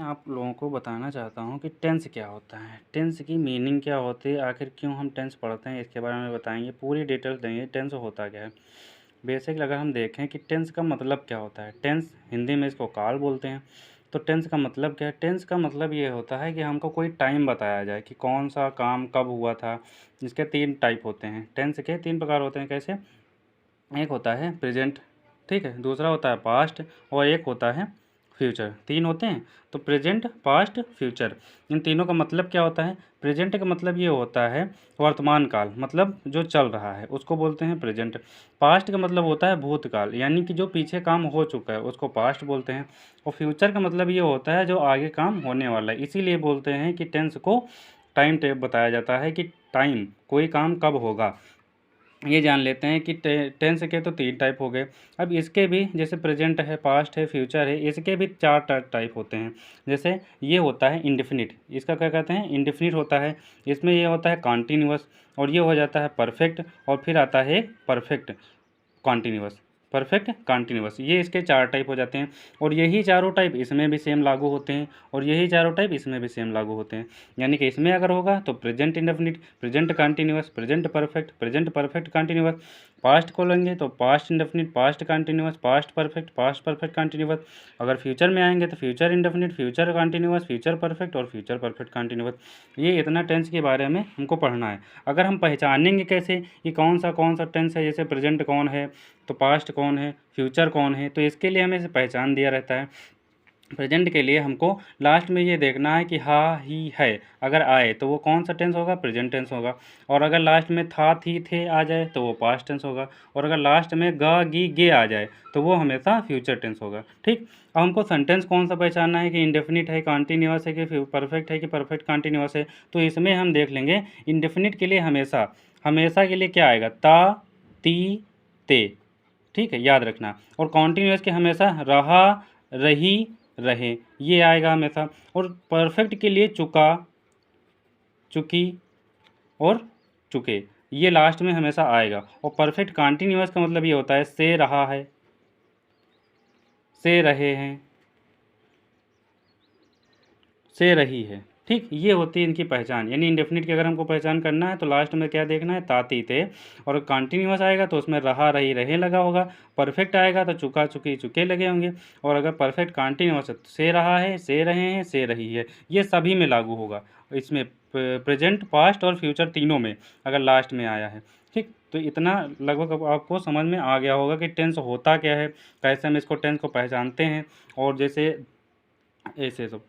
आप लोगों को बताना चाहता हूँ कि टेंस क्या होता है, टेंस की मीनिंग क्या होती है, आखिर क्यों हम टेंस पढ़ते हैं, इसके बारे में बताएंगे। पूरी डिटेल्स देंगे टेंस होता क्या है। बेसिक अगर हम देखें कि टेंस का मतलब क्या होता है, टेंस हिंदी में इसको काल बोलते हैं। तो टेंस का मतलब क्या है? टेंस का मतलब ये होता है कि हमको कोई टाइम बताया जाए कि कौन सा काम कब हुआ था। इसके 3 टाइप होते हैं, टेंस के 3 प्रकार होते हैं। कैसे? एक होता है प्रेजेंट, ठीक है, दूसरा होता है पास्ट और एक होता है फ्यूचर। 3 होते हैं। तो प्रेजेंट, पास्ट, फ्यूचर, इन तीनों का मतलब क्या होता है? प्रेजेंट का मतलब ये होता है वर्तमान काल, मतलब जो चल रहा है उसको बोलते हैं प्रेजेंट। पास्ट का मतलब होता है भूतकाल, यानी कि जो पीछे काम हो चुका है उसको पास्ट बोलते हैं। और फ्यूचर का मतलब ये होता है जो आगे काम होने वाला है। इसीलिए बोलते हैं कि टेंस को टाइम टेब बताया जाता है कि टाइम, कोई काम कब होगा। ये जान लेते हैं कि टेंस के तो 3 टाइप हो गए। अब इसके भी जैसे प्रेजेंट है, पास्ट है, फ्यूचर है, इसके भी 4 टाइप होते हैं। जैसे ये होता है इंडेफिनिट, इसका क्या कहते हैं? इंडेफिनिट होता है। इसमें ये होता है कॉन्टिन्यूअस, और ये हो जाता है परफेक्ट, और फिर आता है परफेक्ट कॉन्टिन्यूअस। परफेक्ट कॉन्टिन्यूअस, ये इसके 4 टाइप हो जाते हैं। और यही चारों टाइप इसमें भी सेम लागू होते हैं, और यही चारों टाइप इसमें भी सेम लागू होते हैं। यानी कि इसमें अगर होगा तो present indefinite, present continuous, present perfect, present perfect continuous. Past को लेंगे तो past indefinite, past continuous, past perfect continuous. अगर फ्यूचर में आएंगे तो future indefinite, future continuous, future perfect और फ्यूचर परफेक्ट कॉन्टिन्यूअस। ये इतना टेंस के बारे में हमको पढ़ना है। अगर हम पहचानेंगे कैसे कि कौन सा टेंस है, जैसे प्रेजेंट कौन है, तो पास्ट कौन है, फ्यूचर कौन है, तो इसके लिए हमें पहचान दिया रहता है। प्रेजेंट के लिए हमको लास्ट में ये देखना है कि हा ही है अगर आए तो वो कौन सा टेंस होगा? प्रेजेंट टेंस होगा। और अगर लास्ट में था थी थे आ जाए तो वो पास्ट टेंस होगा। और अगर लास्ट में ग गी गे आ जाए तो वो हमेशा फ्यूचर टेंस होगा। ठीक। अब हमको सेंटेंस कौन सा पहचानना है कि इंडेफिनिट है, कॉन्टिन्यूअस है, कि परफेक्ट है, कि परफेक्ट कॉन्टिन्यूअस है। तो इसमें हम देख लेंगे इंडेफिनिट के लिए हमेशा हमेशा के लिए क्या आएगा? ता, ती, ते। ठीक है, याद रखना। और कॉन्टिन्यूअस के हमेशा रहा, रही, रहे, ये आएगा हमेशा। और परफेक्ट के लिए चुका, चुकी और चुके, ये लास्ट में हमेशा आएगा। और परफेक्ट कॉन्टिन्यूअस का मतलब ये होता है से रहा है, से रहे हैं, से रही है। ठीक, ये होती है इनकी पहचान। यानी इंडेफिनिट की अगर हमको पहचान करना है तो लास्ट में क्या देखना है? ताती थे। और कॉन्टिन्यूअस आएगा तो उसमें रहा, रही, रहे लगा होगा। परफेक्ट आएगा तो चुका, चुकी, चुके लगे होंगे। और अगर परफेक्ट कॉन्टिन्यूअस है तो से रहा है, से रहे हैं, से रही है, ये सभी में लागू होगा। इसमें प्रेजेंट, पास्ट और फ्यूचर तीनों में अगर लास्ट में आया है। ठीक, तो इतना लगभग अब आपको समझ में आ गया होगा कि टेंस होता क्या है, कैसे हम इसको टेंस को पहचानते हैं, और जैसे ऐसे सब।